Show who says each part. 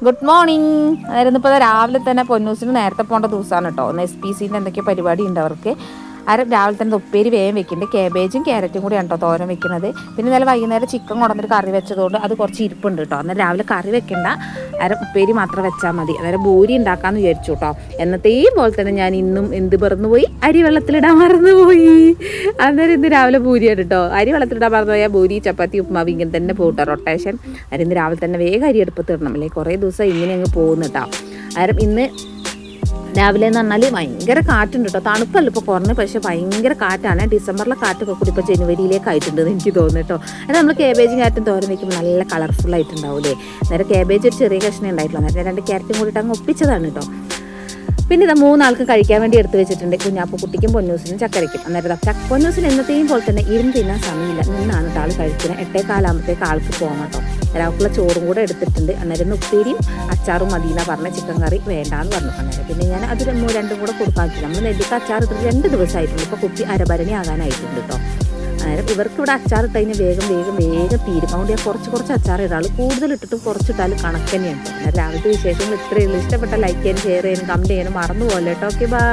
Speaker 1: Good morning. അതായിരുന്നു ഇപ്പോൾ രാവിലെ തന്നെ പൊന്നൂസിന് നേരത്തെ പോകേണ്ട ദിവസമാണ് കേട്ടോ. ഒന്ന് SPCൻ്റെ എന്തൊക്കെയോ പരിപാടി ഉണ്ട് അവർക്ക്. രാവിലെ തന്നെ ഉപ്പേരി വേഗം വെക്കുന്നുണ്ട്. കാബേജും ക്യാരറ്റും കൂടിയാണ് കേട്ടോ തോരൻ വെക്കുന്നത്. പിന്നെ ഇന്നലെ വൈകുന്നേരം ചിക്കൻ കൊണ്ടുവന്നിട്ട് കറി വെച്ചതുകൊണ്ട് അത് കുറച്ച് ഇരിപ്പുണ്ട് കേട്ടോ. അന്നേരം രാവിലെ കറി വെക്കേണ്ട, ഉപ്പേരി മാത്രം വെച്ചാൽ മതി. അന്നേരം ബൂരി ഉണ്ടാക്കാമെന്ന് വിചാരിച്ചു കേട്ടോ. എന്നത്തെയും പോലെ തന്നെ ഞാൻ ഇന്നും എന്ത് മറന്നുപോയി, അരി വെള്ളത്തിലിടാൻ മറന്നുപോയി. അന്നേരം ഇന്ന് രാവിലെ ബൂരിയാണ് കേട്ടോ. അരി വെള്ളത്തിലിടാൻ മറന്നു പോയാൽ ബൂരി, ചപ്പാത്തി, ഉപ്മാവ് ഇങ്ങനെ തന്നെ പോകട്ടോ റൊട്ടേഷൻ. അന്നേരം ഇന്ന് രാവിലെ തന്നെ വേഗം അരി അടുപ്പത്ത് ഇടണം, അല്ലെങ്കിൽ കുറേ ദിവസം ഇങ്ങനെ അങ്ങ് പോകുന്നു കേട്ടോ. അന്നേരം ഇന്ന് രാവിലെ എന്ന് പറഞ്ഞാൽ ഭയങ്കര കാറ്റുണ്ട് കേട്ടോ. തണുപ്പല്ല ഇപ്പോൾ കുറഞ്ഞ്, പക്ഷേ ഭയങ്കര കാറ്റാണ്. ഡിസംബറിലെ കാറ്റൊക്കെ കൂടി ഇപ്പോൾ ജനുവരിയിലേക്ക് ആയിട്ടുണ്ടെന്ന് എനിക്ക് തോന്നുന്നു കേട്ടോ. അത് നമ്മൾ കാബേജും ക്യാരറ്റും തോരൻ വയ്ക്കുമ്പോൾ നല്ല കളർഫുൾ ആയിട്ടുണ്ടാവില്ലേ. അന്നേരം കാബേജ് ഒരു ചെറിയ കഷ്ണം ഉണ്ടായിട്ടുള്ളൂ. അന്നേരം 2 ക്യാരറ്റും കൂടിയിട്ട് അങ്ങ് ഒപ്പിച്ചതാണ് കേട്ടോ. പിന്നെ ഇത് 3 ആൾക്കും കഴിക്കാൻ വേണ്ടി എടുത്ത് വെച്ചിട്ടുണ്ട്. കുഞ്ഞാപ്പൂ കുട്ടിക്കും പൊന്നൂസിനും ചക്കരയ്ക്കും. അന്നേരം പൊന്നൂസിന് എന്നത്തെയും പോലെ തന്നെ ഇരുന്ന് തിന്നാൻ സമയമില്ല, നിന്നാണ് ആൾ കഴിക്കുന്നത്. 8:15 ആൾക്ക് പോകണം കേട്ടോ. ഒരാൾക്കുള്ള ചോറും കൂടെ എടുത്തിട്ടുണ്ട്. അന്നേരം ഉപ്പേരിയും അച്ചാറും മതിയെന്ന പറഞ്ഞ, ചിക്കൻ കറി വേണ്ടാന്ന് പറഞ്ഞു. അന്നേരം പിന്നെ ഞാൻ അത് 2 കൂടെ കൊടുക്കാൻ പറ്റില്ല. നമ്മൾ നെല്ലിക്ക അച്ചാർ ഇട്ടിട്ട് 2 ദിവസമായിട്ടുണ്ട്. ഇപ്പോൾ കുപ്പി അരഭരണി ആകാനായിട്ടുണ്ട് കേട്ടോ. അന്നേരം ഇവർക്ക് ഇവിടെ അച്ചാർ ഇട്ട് കഴിഞ്ഞാൽ വേഗം തീരും. അതുകൊണ്ട് ഞാൻ കുറച്ച് അച്ചാർ ഇടാൾ, കൂടുതൽ ഇട്ടിട്ടും കുറച്ചിട്ടാലും കണക്ക് തന്നെയാണ്. അന്നേരം രാവിലത്തെ വിശേഷങ്ങൾ ഇത്രയേ ഉള്ളൂ. ഇഷ്ടപ്പെട്ട ലൈക്ക് ചെയ്യാനും ഷെയർ ചെയ്യാനും കമൻറ്റ് ചെയ്യാനും മറന്നു പോലെ കേട്ടോ. Okay, by.